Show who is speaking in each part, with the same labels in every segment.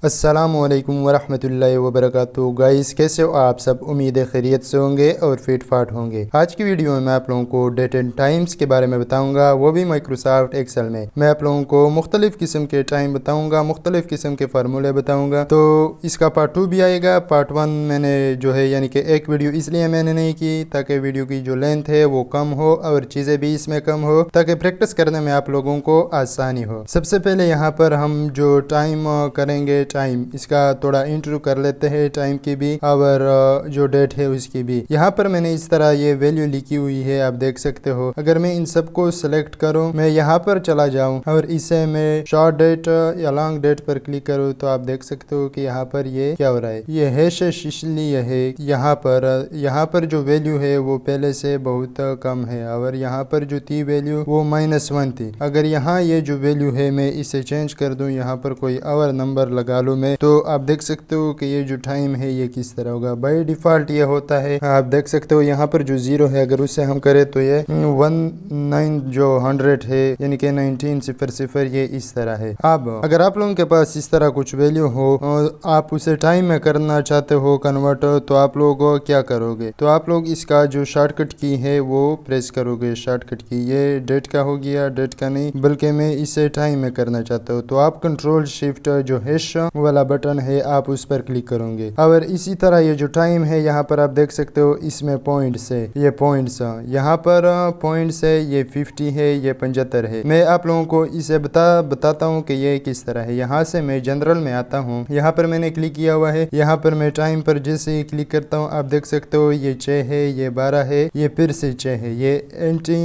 Speaker 1: अस्सलामुअलैकुम वरहमतुल्लाहि वबरकातुहू। गाइस, कैसे हो आप सब? उम्मीद है खैरियत से होंगे और फिट फाट होंगे। आज की वीडियो में मैं आप लोगों को डेट एंड टाइम्स के बारे में बताऊंगा, वो भी माइक्रोसॉफ्ट एक्सेल में। मैं आप लोगों को मुख्तलिफ किस्म के टाइम बताऊंगा, मुख्तलिफ किस्म के फार्मूले बताऊंगा। तो इसका पार्ट 2 भी आएगा। पार्ट 1 मैंने जो है यानी कि एक वीडियो इसलिए मैंने नहीं की ताकि वीडियो की जो लेंथ है वो कम हो और चीज़ें भी इसमें कम हो, ताकि प्रैक्टिस करने में आप लोगों को आसानी हो। सबसे पहले यहाँ पर हम जो टाइम करेंगे, टाइम इसका थोड़ा इंट्रो कर लेते हैं, टाइम की भी और जो डेट है उसकी भी। यहाँ पर मैंने इस तरह ये वैल्यू लिखी हुई है, आप देख सकते हो। अगर मैं इन सबको सिलेक्ट करूँ, मैं यहाँ पर चला जाऊँ और इसे मैं शॉर्ट डेट या लॉन्ग डेट पर क्लिक करूँ, तो आप देख सकते हो कि यहाँ पर ये क्या हो रहा है। ये हैश इसलिए है यहाँ पर जो वैल्यू है वो पहले से बहुत कम है और यहाँ पर जो थी वैल्यू वो -1 थी। अगर यहाँ ये जो वैल्यू है मैं इसे चेंज कर दूँ, यहाँ पर कोई और नंबर लगा लूँ मैं, तो आप देख सकते हो कि ये जो टाइम है ये किस तरह होगा। बाय डिफॉल्ट ये होता है, आप देख सकते हो यहाँ पर जो 0 है अगर उससे हम करें तो ये 19 जो 100 है यानी कि 1900 ये इस तरह है। अब अगर आप लोगों के पास इस तरह कुछ वैल्यू हो और आप उसे टाइम में करना चाहते हो कन्वर्ट, तो आप लोग क्या करोगे? तो आप लोग इसका जो शॉर्टकट की है वो प्रेस करोगे। शॉर्टकट की ये डेट का हो गया, डेट का नहीं बल्कि मैं इसे टाइम में करना चाहता हूँ, तो आप कंट्रोल शिफ्ट जो हैश वाला बटन है आप उस पर क्लिक करोगे। और इसी तरह ये जो टाइम है यहाँ पर आप देख सकते हो, इसमें पॉइंट्स है, ये पॉइंट्स यहाँ पर पॉइंट्स है, ये 50 है, ये 75 है। मैं आप लोगों को इसे बताता हूँ कि ये किस तरह है। यहाँ से मैं जनरल में आता हूँ, यहाँ पर मैंने क्लिक किया हुआ है। यहाँ पर मैं टाइम पर जैसे ही क्लिक करता हूँ आप देख सकते हो ये 6 है, ये 12 है, ये फिर से 6 है, ये एंटी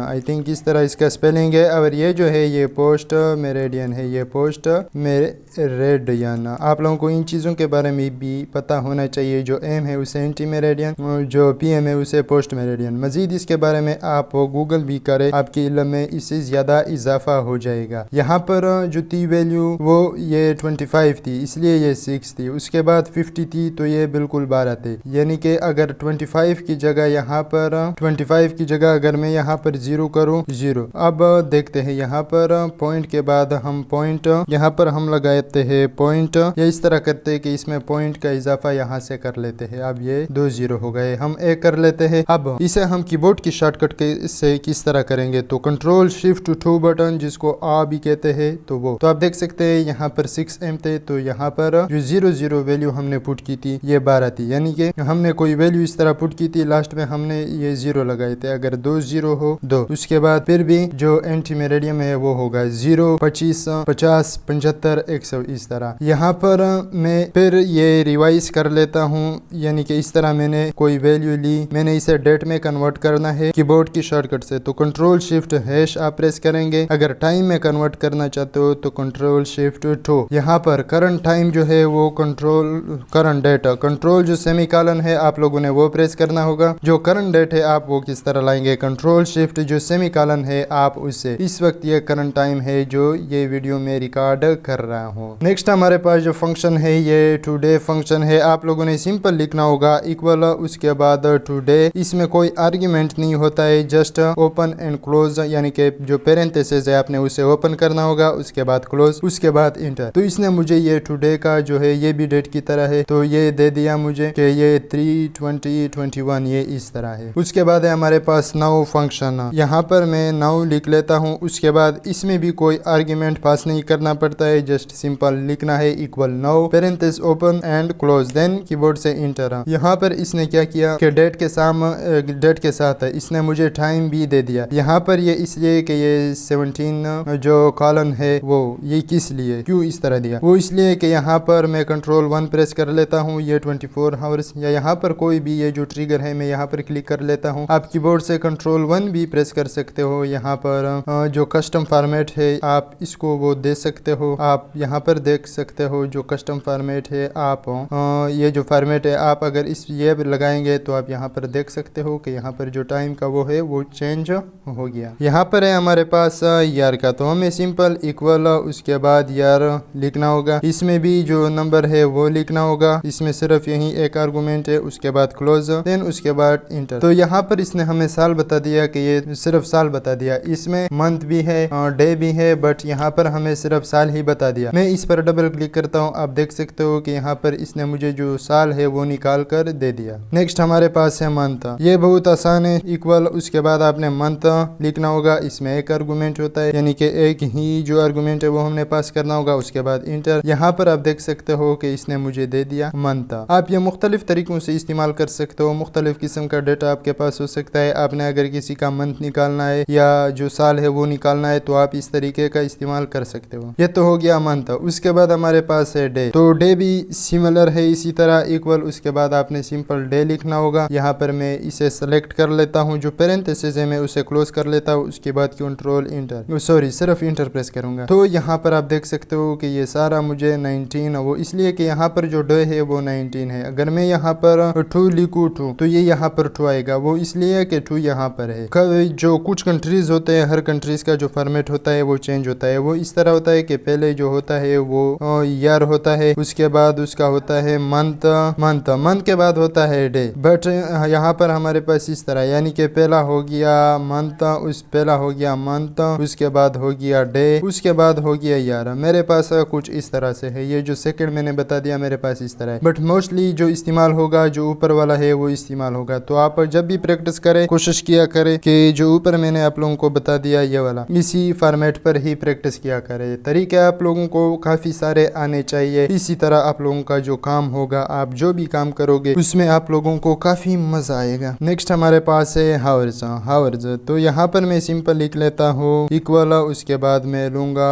Speaker 1: आई थिंक इस तरह इसका स्पेलिंग है। और ये जो है ये पोस्ट मेरेडियन है, ये पोस्ट मेरेडियन। आप लोगों को इन चीज़ों के बारे में भी पता होना चाहिए। जो एम है उसे एंटी मेरेडियन, जो पीएम है उसे पोस्ट मेरेडियन। मजीद इसके बारे में आप गूगल भी करें, आपके इल्म में इससे ज़्यादा इजाफा हो जाएगा। यहाँ पर जो थी वैल्यू वो ये 25 थी, इसलिए ये 6 थी। उसके बाद 50 थी तो ये बिल्कुल 12 थे। यानी कि अगर 25 की जगह यहाँ पर 25 की जगह अगर मैं यहाँ पर 0 करूँ, 0। अब देखते हैं यहाँ पर पॉइंट के बाद हम पॉइंट यहाँ पर हम लगाते हैं पॉइंट, या इस तरह करते हैं कि इसमें पॉइंट का इजाफा यहाँ से कर लेते हैं। अब ये 2 0 हो गए, हम 1 कर लेते हैं। अब इसे हम कीबोर्ड की शॉर्टकट से किस तरह करेंगे, तो कंट्रोल शिफ्ट 2 बटन जिसको आ भी कहते हैं, तो वो तो आप देख सकते हैं यहाँ पर 6M थे, तो यहाँ पर जो 0 वैल्यू हमने पुट की थी ये 12 थी। यानी कि हमने कोई वैल्यू इस तरह पुट की थी, लास्ट में हमने ये 0 लगाए थे। अगर 2 0 हो 2, उसके बाद फिर भी जो एंटी मेरेडियम है वो होगा 0, 25, 50, 75, 100 इस तरह। यहाँ पर मैं फिर ये रिवाइज कर लेता हूँ, यानी कि इस तरह मैंने कोई वैल्यू ली, मैंने इसे डेट में कन्वर्ट करना है कीबोर्ड की शॉर्टकट से, तो कंट्रोल शिफ्ट हैश आप प्रेस करेंगे। अगर टाइम में कन्वर्ट करना चाहते हो तो कंट्रोल शिफ्ट 2। यहाँ पर करंट टाइम जो है वो करंट डेट, कंट्रोल जो सेमीकोलन है आप लोगों ने वो प्रेस करना होगा। जो करंट डेट है आप वो किस तरह लाएंगे, कंट्रोल शिफ्ट जो सेमीकोलन है आप उससे। इस वक्त ये करंट टाइम है जो ये वीडियो में रिकॉर्ड कर रहा हूँ। नेक्स्ट हमारे पास जो फंक्शन है ये टुडे फंक्शन है। आप लोगों ने सिंपल लिखना होगा इक्वल, उसके बाद टुडे। इसमें कोई आर्ग्यूमेंट नहीं होता है, जस्ट ओपन एंड क्लोज, यानी कि जो पेरेंथेसिस है आपने उसे ओपन करना होगा, उसके बाद क्लोज, उसके बाद इंटर। तो इसने मुझे ये टुडे का जो है ये भी डेट की तरह है, तो ये दे दिया मुझे कि ये 3/20/21 ये इस तरह है। उसके बाद है हमारे पास नाउ फंक्शन। यहाँ पर मैं नाउ लिख लेता हूँ, उसके बाद इसमें भी कोई आर्ग्यूमेंट पास नहीं करना पड़ता है, जस्ट सिंपल लिखना है equal now parenthesis open and close, then keyboard से इंटर। यहाँ पर इसने क्या किया कि डेट के साथ इसने मुझे टाइम भी दे दिया। यहाँ पर ये इसलिए कि ये 17 जो कॉलन है वो ये किस लिए क्यों इस तरह दिया, वो इसलिए कि यहाँ पर मैं कंट्रोल 1 प्रेस कर लेता हूँ, ये 24 आवर्स, या यहाँ पर कोई भी ये जो ट्रिगर है मैं यहाँ पर क्लिक कर लेता हूँ। आप कीबोर्ड से कंट्रोल 1 भी प्रेस कर सकते हो। यहाँ पर जो कस्टम फॉर्मेट है आप इसको वो दे सकते हो। आप यहाँ यहाँ पर देख सकते हो जो कस्टम फॉर्मेट है आप ये जो फॉर्मेट है आप अगर इस ये लगाएंगे तो आप यहाँ पर देख सकते हो कि यहाँ पर जो टाइम का वो है वो चेंज हो गया। यहाँ पर है हमारे पास यार का, तो हमें सिंपल इक्वल उसके बाद यार लिखना होगा। इसमें भी जो नंबर है वो लिखना होगा। इसमें सिर्फ यही एक आर्गुमेंट है, उसके बाद क्लोज, देन उसके बाद इंटर। तो यहाँ पर इसने हमें साल बता दिया कि ये सिर्फ साल बता दिया। इसमें मंथ भी है, डे भी है, बट यहाँ पर हमें सिर्फ साल ही बता दिया। मैं इस पर डबल क्लिक करता हूँ, आप देख सकते हो कि यहाँ पर इसने मुझे जो साल है वो निकाल कर दे दिया। नेक्स्ट हमारे पास है मंथ। ये बहुत आसान है, इक्वल उसके बाद आपने मंथ लिखना होगा। इसमें एक आर्गुमेंट होता है, यानी कि एक ही जो आर्गुमेंट है वो हमने पास करना होगा, उसके बाद इंटर। यहाँ पर आप देख सकते हो कि इसने मुझे दे दिया मंथ। आप ये मुख्तलिफ तरीकों से इस्तेमाल कर सकते हो, मुख्तलिफ किस्म का डेटा आपके पास हो सकता है। आपने अगर किसी का मंथ निकालना है या जो साल है वो निकालना है तो आप इस तरीके का इस्तेमाल कर सकते हो। ये तो हो गया मंथ। उसके बाद हमारे पास है डे, तो डे भी सिमिलर है इसी तरह इक्वल। उसके बाद आपने सिंपल डे लिखना होगा। यहाँ पर मैं इसे सेलेक्ट कर लेता हूँ, जो पेरेंथेसिस है मैं उसे क्लोज कर लेता हूँ। उसके बाद कंट्रोल इंटर, सॉरी सिर्फ इंटर प्रेस करूंगा। तो यहाँ पर आप देख सकते हो कि ये सारा मुझे 19, वो इसलिए कि यहाँ पर जो डे है वो 19 है। अगर मैं यहाँ पर 2 लिखूँ 2 तो ये यहाँ पर 2 आएगा, वो इसलिए कि 2 यहाँ पर है। जो कुछ कंट्रीज होते हैं, हर कंट्रीज का जो फॉर्मेट होता है वो चेंज होता है। वो इस तरह होता है कि पहले जो होता है वो ईयर होता है, उसके बाद उसका होता है मंथ, मंथ के बाद होता है डे। बट यहाँ पर हमारे पास इस तरह, यानी कि पहला हो गया मंथ, पहला हो गया मंथ, उसके बाद हो गया डे, उसके बाद हो गया ईयर। मेरे पास कुछ इस तरह से है। ये जो सेकंड मैंने बता दिया मेरे पास इस तरह है, बट मोस्टली जो इस्तेमाल होगा जो ऊपर वाला है वो इस्तेमाल होगा। तो आप जब भी प्रैक्टिस करें कोशिश किया करें कि जो ऊपर मैंने आप लोगों को बता दिया ये वाला, इसी फॉर्मेट पर ही प्रैक्टिस किया करें। तरीके आप लोगों को काफी सारे आने चाहिए। इसी तरह आप लोगों का जो काम होगा, आप जो भी काम करोगे उसमें आप लोगों को काफी मजा आएगा। नेक्स्ट हमारे पास है हावर्स। हावर्स तो यहाँ पर मैं सिंपल लिख लेता हूँ इक्वल, उसके बाद मैं लूंगा,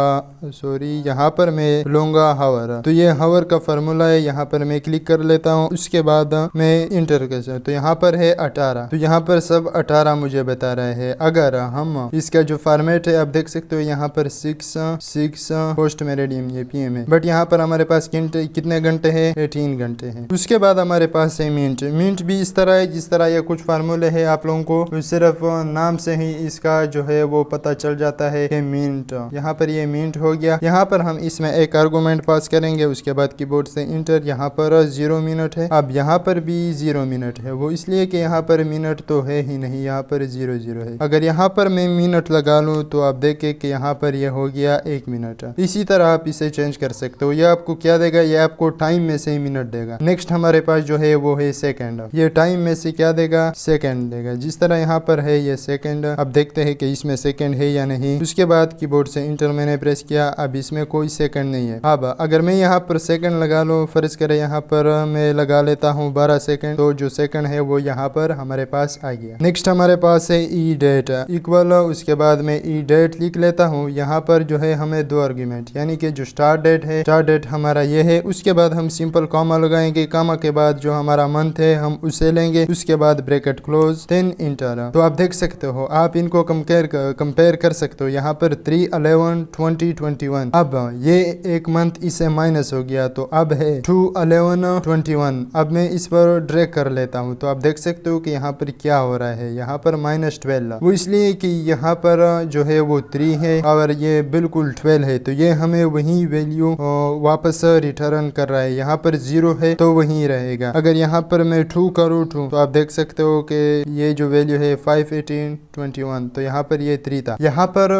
Speaker 1: सॉरी यहाँ पर मैं लूंगा हावर। तो ये हावर का फार्मूला है, यहाँ पर मैं क्लिक कर लेता हूँ। उसके बाद मैं इंटर कर, तो यहाँ पर है 18, तो यहाँ पर सब 18 मुझे बता रहे हैं। अगर हम इसका जो फॉर्मेट है आप देख सकते हो, यहाँ पर 6 पोस्ट मेरिडियम ये पीएम है, बट यहाँ पर हमारे पास कितने घंटे हैं, 18 घंटे हैं। उसके बाद हमारे पास है मिनट। मिनट भी इस तरह है जिस तरह ये कुछ फार्मूले है आप लोगों को सिर्फ नाम से ही इसका जो है वो पता चल जाता है कि मिनट। यहाँ पर ये मिनट हो गया। यहाँ पर हम इसमें एक आर्गुमेंट पास करेंगे, उसके बाद कीबोर्ड से इंटर। यहाँ पर 0 मिनट है। अब यहाँ पर भी 0 मिनट है, वो इसलिए कि यहाँ पर मिनट तो है ही नहीं, यहाँ पर 0 है। अगर यहाँ पर मैं मिनट लगा लूँ तो आप देखें कि यहाँ पर ये हो गया 1 मिनट। इसी तरह आप इसे चेंज कर सकते हो। ये आपको क्या देगा, ये आपको टाइम में से ही मिनट देगा। नेक्स्ट हमारे पास जो है वो है सेकंड। ये टाइम में से क्या देगा, सेकंड देगा। जिस तरह यहाँ पर है ये सेकंड। अब देखते हैं कि इसमें सेकंड है या नहीं। उसके बाद कीबोर्ड से इंटर मैंने प्रेस किया, अब इसमें कोई सेकंड नहीं है। अब अगर मैं यहाँ पर सेकंड लगा लूँ, फर्ज करें यहाँ पर मैं लगा लेता हूँ 12 सेकंड, तो जो सेकंड है वो यहाँ पर हमारे पास आ गया। नेक्स्ट हमारे पास है ई डेट इक्वल, उसके बाद मैं ई डेट लिख लेता हूँ। यहाँ पर जो है हमें 2 आर्गुमेंट, यानी कि जो स्टार्ट डेट है, स्टार्ट डेट हमारा ये है। उसके बाद हम सिंपल कॉमा लगाएंगे, कॉमा के बाद जो हमारा मंथ है हम उसे लेंगे, उसके बाद ब्रैकेट क्लोज, देन इंटर। तो आप देख सकते हो, आप इनको कंपेयर कर सकते हो। यहाँ पर 3, 11, 20, 21। अब ये एक मंथ इसे माइनस हो गया, तो अब है 2, 11, 21। अब मैं इस पर ड्रैग कर लेता हूँ, तो आप देख सकते हो कि यहाँ पर क्या हो रहा है। यहाँ पर -12, वो इसलिए कि यहाँ पर जो है वो 3 है और ये बिल्कुल 12 है, तो ये हमें वही वैल्यू वापस रिटर्न कर रहा है। यहाँ पर 0 है तो वही रहेगा। अगर यहाँ पर मैं 2 करूँ 2, तो आप देख सकते हो कि ये जो वैल्यू है 5, 18, 21, तो यहाँ पर ये 3 था। यहाँ पर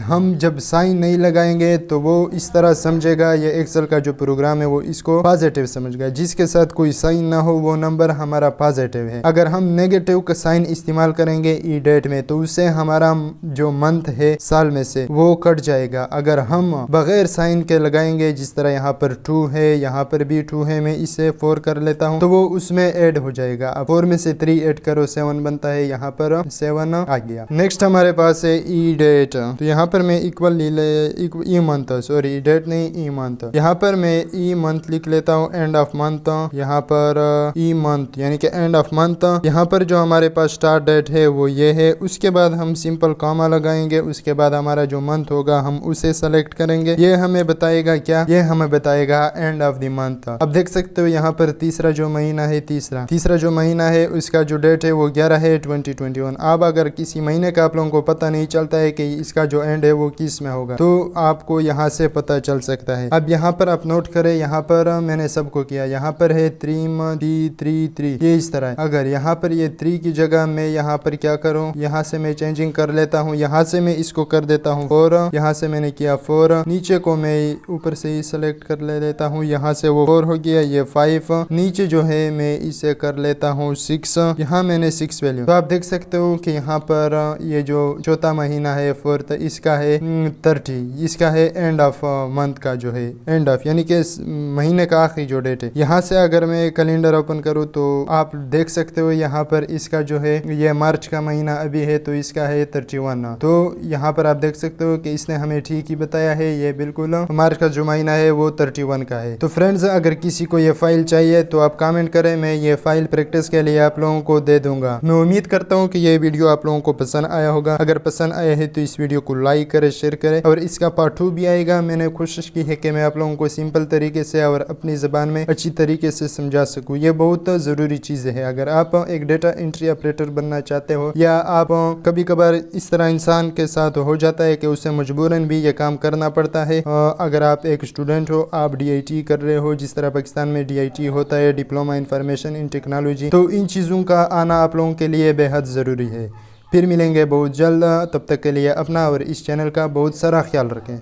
Speaker 1: हम जब साइन नहीं लगाएंगे तो वो इस तरह समझेगा, ये एक्सेल का जो प्रोग्राम है वो इसको पॉजिटिव समझेगा। जिसके साथ कोई साइन ना हो वो नंबर हमारा पॉजिटिव है। अगर हम नेगेटिव का साइन इस्तेमाल करेंगे ई डेट में तो उससे हमारा जो मंथ है साल में से वो कट जाएगा। अगर हम बगैर साइन के लगाएंगे, जिस तरह यहाँ पर 2 है, यहाँ पर भी 2 है, मैं इसे 4 कर लेता हूँ तो वो उसमें ऐड हो जाएगा। अब 4 में से 3 ऐड करो 7 बनता है, यहाँ पर 7 आ गया। नेक्स्ट हमारे पास है ई डेट, तो यहाँ पर मैं इक्वल ई मंथ, सॉरी डेट नहीं ई मंथ। यहाँ पर मैं ई मंथ लिख लेता हूँ, एंड ऑफ मंथ। यहाँ पर ई मंथ यानी कि एंड ऑफ मंथ। यहाँ पर जो हमारे पास स्टार्ट डेट है वो ये है। उसके बाद हम सिंपल कॉमा लगाएंगे, उसके बाद हमारा जो मंथ होगा हम उसे सेलेक्ट करेंगे। ये हमें हमें बताएगा क्या, ये हमें बताएगा एंड ऑफ द मंथ। अब देख सकते हो यहाँ पर तीसरा जो महीना है, तीसरा जो महीना है उसका जो डेट है वो 11 है 2021। अब अगर किसी महीने का आप लोगों को पता नहीं चलता है कि इसका जो एंड है वो किस में होगा, तो आपको यहाँ से पता चल सकता है। अब यहाँ पर आप नोट करें, यहाँ पर मैंने सबको किया, यहाँ पर है 3 ये इस तरह है। अगर यहाँ पर ये 3 की जगह मैं यहाँ पर क्या करूँ, यहाँ से मैं चेंजिंग कर लेता हूँ, यहाँ से मैं इसको कर देता हूँ 4, यहाँ से मैंने किया 4, नीचे को मैं ऊपर से ही सेलेक्ट कर लेता हूँ, यहाँ से वो 4 हो गया, ये 5, नीचे जो है मैं इसे कर लेता हूँ 6, यहाँ मैंने 6 वैल्यू। तो आप देख सकते हो कि यहाँ पर ये जो चौथा महीना है 4th, इसका है 30, इसका है एंड ऑफ मंथ का जो है एंड ऑफ, यानी कि महीने का आखिरी जो डेट है। यहाँ से अगर मैं कैलेंडर ओपन करूँ तो आप देख सकते हो यहाँ पर इसका जो है ये मार्च का महीना अभी है तो इसका है 31। तो यहाँ पर आप देख सकते हो कि इसने हमें ठीक ही बताया है, ये बिल्कुल मार्च का जो महीना है वो 31 का है। तो फ्रेंड्स, अगर किसी को ये फाइल चाहिए तो आप कमेंट करें, मैं ये फाइल प्रैक्टिस के लिए आप लोगों को दे दूंगा। मैं उम्मीद करता हूँ कि ये वीडियो आप लोगों को पसंद आया होगा। अगर पसंद आया है तो इस वीडियो को लाइक करें, शेयर करें, और इसका पार्ट 2 भी आएगा। मैंने कोशिश की है कि मैं आप लोगों को सिंपल तरीके से और अपनी ज़बान में अच्छी तरीके से समझा सकूँ। ये बहुत ज़रूरी चीज़ है। अगर आप एक डेटा एंट्री ऑपरेटर बनना चाहते हो, या आप कभी कभार इस तरह इंसान के साथ हो जाता है कि उसे मजबूरन भी ये काम करना पड़ता है। अगर आप एक स्टूडेंट हो, आप DIT कर रहे हो, जिस तरह पाकिस्तान में DIT होता है, डिप्लोमा इंफॉर्मेशन इन टेक्नोलॉजी, तो इन चीज़ों का आना आप लोगों के लिए बेहद ज़रूरी है। फिर मिलेंगे बहुत जल्द, तब तक के लिए अपना और इस चैनल का बहुत सारा ख्याल रखें।